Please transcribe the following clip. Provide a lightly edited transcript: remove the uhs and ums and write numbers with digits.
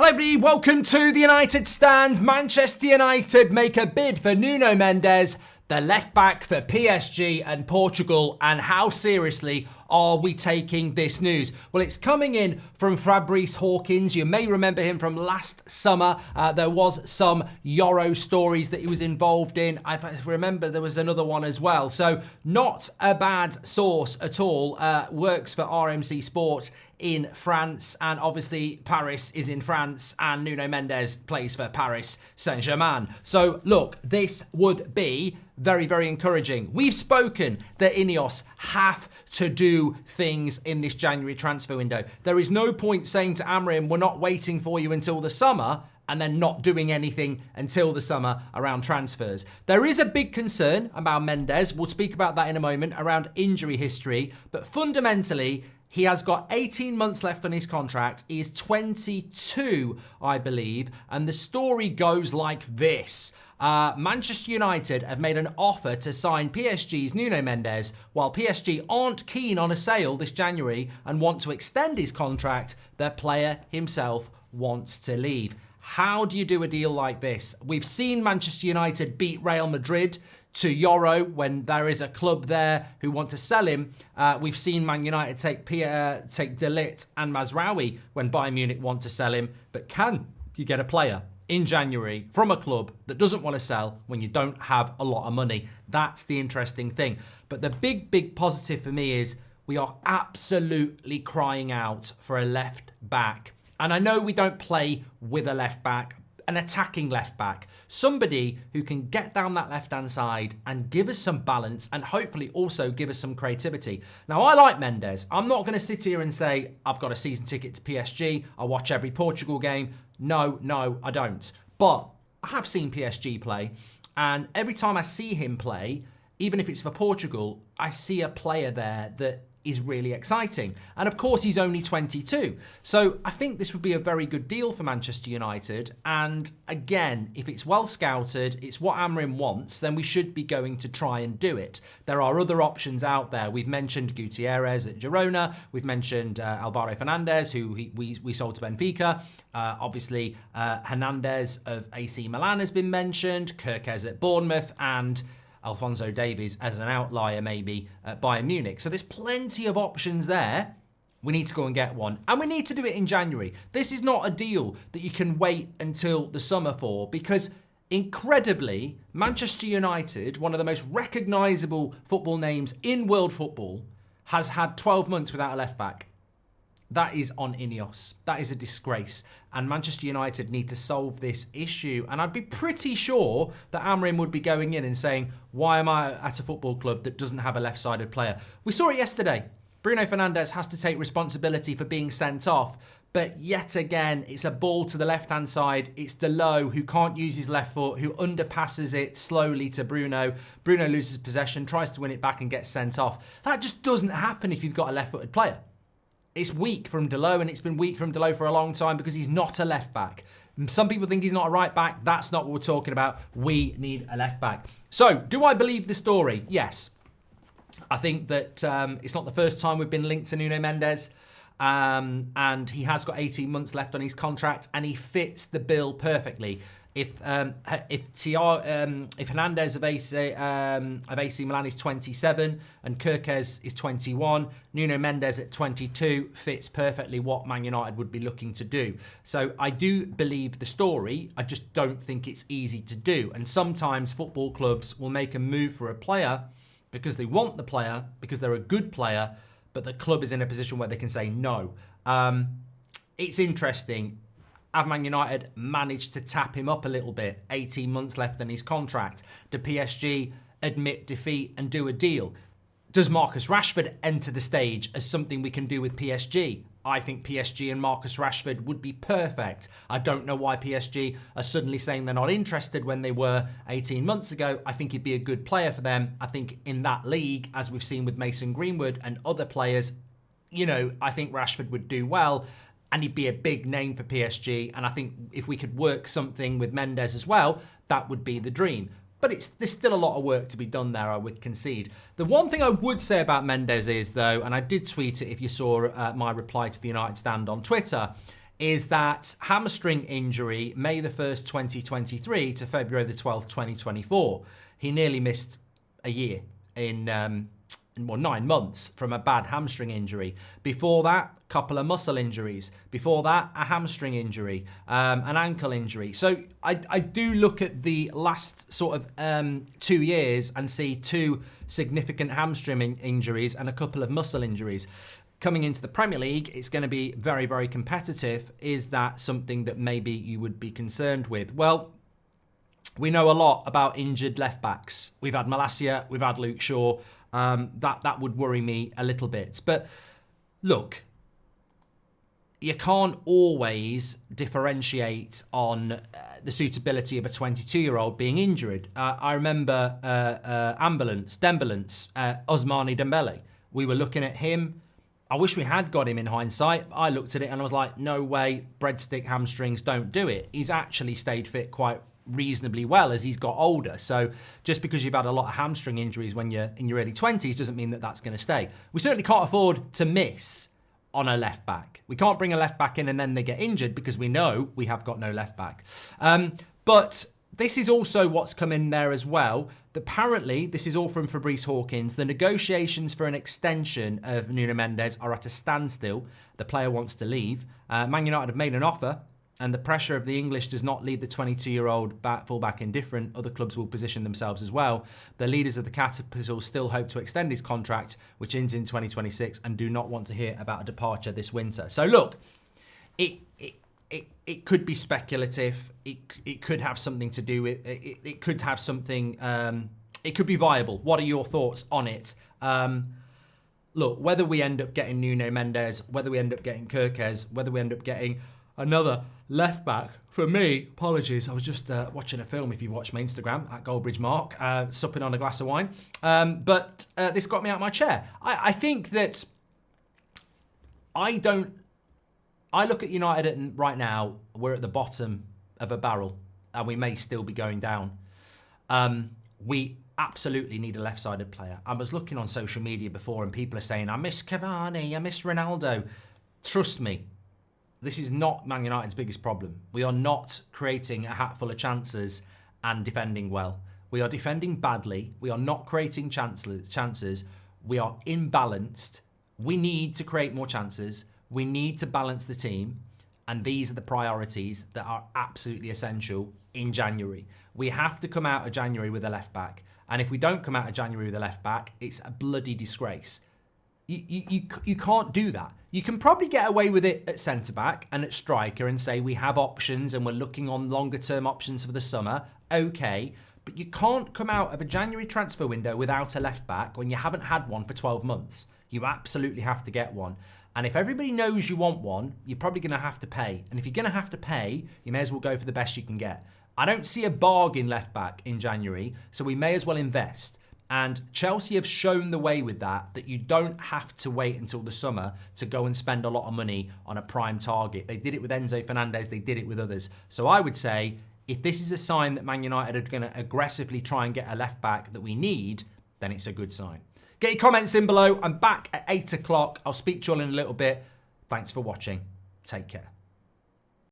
Hello everybody, welcome to the United Stand. Manchester United make a bid for Nuno Mendes, the left back for PSG and Portugal. And how seriously are we taking this news? Well, it's coming in from Fabrice Hawkins. You may remember him from last summer. There was some Euro stories that he was involved in. I remember there was another one as well. So not a bad source at all. Works for RMC Sport in France, and obviously Paris is in France, and Nuno Mendes plays for Paris Saint-Germain. So look, this would be very, very encouraging. We've spoken that Ineos have to do things in this January transfer window. There is no point saying to Amrim, we're not waiting for you until the summer, and then not doing anything until the summer around transfers. There is a big concern about Mendes. We'll speak about that in a moment, around injury history, but fundamentally, he has got 18 months left on his contract. He is 22, I believe. And the story goes like this. Manchester United have made an offer to sign PSG's Nuno Mendes, while PSG aren't keen on a sale this January and want to extend his contract. The player himself wants to leave. How do you do a deal like this? We've seen Manchester United beat Real Madrid to Euro when there is a club there who want to sell him. We've seen Man United take De Ligt and Mazraoui when Bayern Munich want to sell him. But can you get a player in January from a club that doesn't want to sell when you don't have a lot of money? That's the interesting thing. But the big positive for me is we are absolutely crying out for a left back. And I know we don't play with a left back, an attacking left back, somebody who can get down that left-hand side and give us some balance and hopefully also give us some creativity. Now, I like Mendes. I'm not going to sit here and say, I've got a season ticket to PSG. I watch every Portugal game. No, I don't. But I have seen PSG play, and every time I see him play, even if it's for Portugal, I see a player there that is really exciting. And of course, he's only 22. So I think this would be a very good deal for Manchester United. And again, if it's well scouted, it's what Amrim wants, then we should be going to try and do it. There are other options out there. We've mentioned Gutierrez at Girona. We've mentioned Alvaro Fernandez, who we sold to Benfica. Obviously, Hernandez of AC Milan has been mentioned, Kirkez at Bournemouth, and Alphonso Davies as an outlier maybe at Bayern Munich. So there's plenty of options there. We need to go and get one. And we need to do it in January. This is not a deal that you can wait until the summer for, because incredibly, Manchester United, one of the most recognisable football names in world football, has had 12 months without a left back. That is on Ineos. That is a disgrace. And Manchester United need to solve this issue. And I'd be pretty sure that Amrim would be going in and saying, why am I at a football club that doesn't have a left-sided player? We saw it yesterday. Bruno Fernandes has to take responsibility for being sent off. But yet again, it's a ball to the left-hand side. It's Delot who can't use his left foot, who underpasses it slowly to Bruno. Bruno loses possession, tries to win it back and gets sent off. That just doesn't happen if you've got a left-footed player. It's weak from Delot, and it's been weak from Delot for a long time because he's not a left back. Some people think he's not a right back. That's not what we're talking about. We need a left back. So, do I believe the story? Yes. I think that it's not the first time we've been linked to Nuno Mendes, and he has got 18 months left on his contract, and he fits the bill perfectly. If Hernandez of AC Milan is 27 and Kirkez is 21, Nuno Mendes at 22 fits perfectly what Man United would be looking to do. So I do believe the story. I just don't think it's easy to do. And sometimes football clubs will make a move for a player because they want the player, because they're a good player, but the club is in a position where they can say no. It's interesting. Have Man United managed to tap him up a little bit? 18 months left on his contract. Do PSG admit defeat and do a deal? Does Marcus Rashford enter the stage as something we can do with PSG? I think PSG and Marcus Rashford would be perfect. I don't know why PSG are suddenly saying they're not interested when they were 18 months ago. I think he'd be a good player for them. I think in that league, as we've seen with Mason Greenwood and other players, I think Rashford would do well. And he'd be a big name for PSG. And I think if we could work something with Mendes as well, that would be the dream. But there's still a lot of work to be done there, I would concede. The one thing I would say about Mendes is, though, and I did tweet it if you saw my reply to the United Stand on Twitter, is that hamstring injury, May the 1st, 2023 to February the 12th, 2024. He nearly missed a year in 9 months from a bad hamstring injury. Before that, a couple of muscle injuries. Before that, a hamstring injury, an ankle injury. So I do look at the last sort of 2 years and see 2 significant hamstring injuries and a couple of muscle injuries. Coming into the Premier League, it's going to be very, very competitive. Is that something that maybe you would be concerned with? Well, we know a lot about injured left backs. We've had Malacia, we've had Luke Shaw. That would worry me a little bit. But look, you can't always differentiate on the suitability of a 22-year-old being injured. I remember Dembélé, Ousmane Dembélé. We were looking at him. I wish we had got him in hindsight. I looked at it and I was like, no way, breadstick hamstrings don't do it. He's actually stayed fit quite reasonably well as he's got older. So just because you've had a lot of hamstring injuries when you're in your early 20s doesn't mean that that's going to stay. We certainly can't afford to miss on a left back. We can't bring a left back in and then they get injured because we know we have got no left back. But this is also what's come in there as well. Apparently, this is all from Fabrice Hawkins. The negotiations for an extension of Nuno Mendes are at a standstill. The player wants to leave. Man United have made an offer, and the pressure of the English does not leave the 22-year-old fullback indifferent. Other clubs will position themselves as well. The leaders of the Capital still hope to extend his contract, which ends in 2026, and do not want to hear about a departure this winter. So look, it could be speculative. It could have something to do with it could have something. It could be viable. What are your thoughts on it? Look, whether we end up getting Nuno Mendes, whether we end up getting Kirkes, whether we end up getting another left back, for me, apologies, I was just watching a film, if you watch my Instagram, at Goldbridge Mark, supping on a glass of wine. But this got me out of my chair. I think that I look at United and right now, we're at the bottom of a barrel and we may still be going down. We absolutely need a left-sided player. I was looking on social media before and people are saying, I miss Cavani, I miss Ronaldo. Trust me, this is not Man United's biggest problem. We are not creating a hatful of chances and defending well. We are defending badly. We are not creating chances. We are imbalanced. We need to create more chances. We need to balance the team, and these are the priorities that are absolutely essential in January. We have to come out of January with a left back, and if we don't come out of January with a left back, it's a bloody disgrace. You can't do that. You can probably get away with it at centre back and at striker and say we have options and we're looking on longer term options for the summer. Okay, but you can't come out of a January transfer window without a left back when you haven't had one for 12 months. You absolutely have to get one. And if everybody knows you want one, you're probably going to have to pay. And if you're going to have to pay, you may as well go for the best you can get. I don't see a bargain left back in January, so we may as well invest. And Chelsea have shown the way with that you don't have to wait until the summer to go and spend a lot of money on a prime target. They did it with Enzo Fernandez, they did it with others. So I would say, if this is a sign that Man United are going to aggressively try and get a left back that we need, then it's a good sign. Get your comments in below. I'm back at 8 o'clock. I'll speak to you all in a little bit. Thanks for watching. Take care.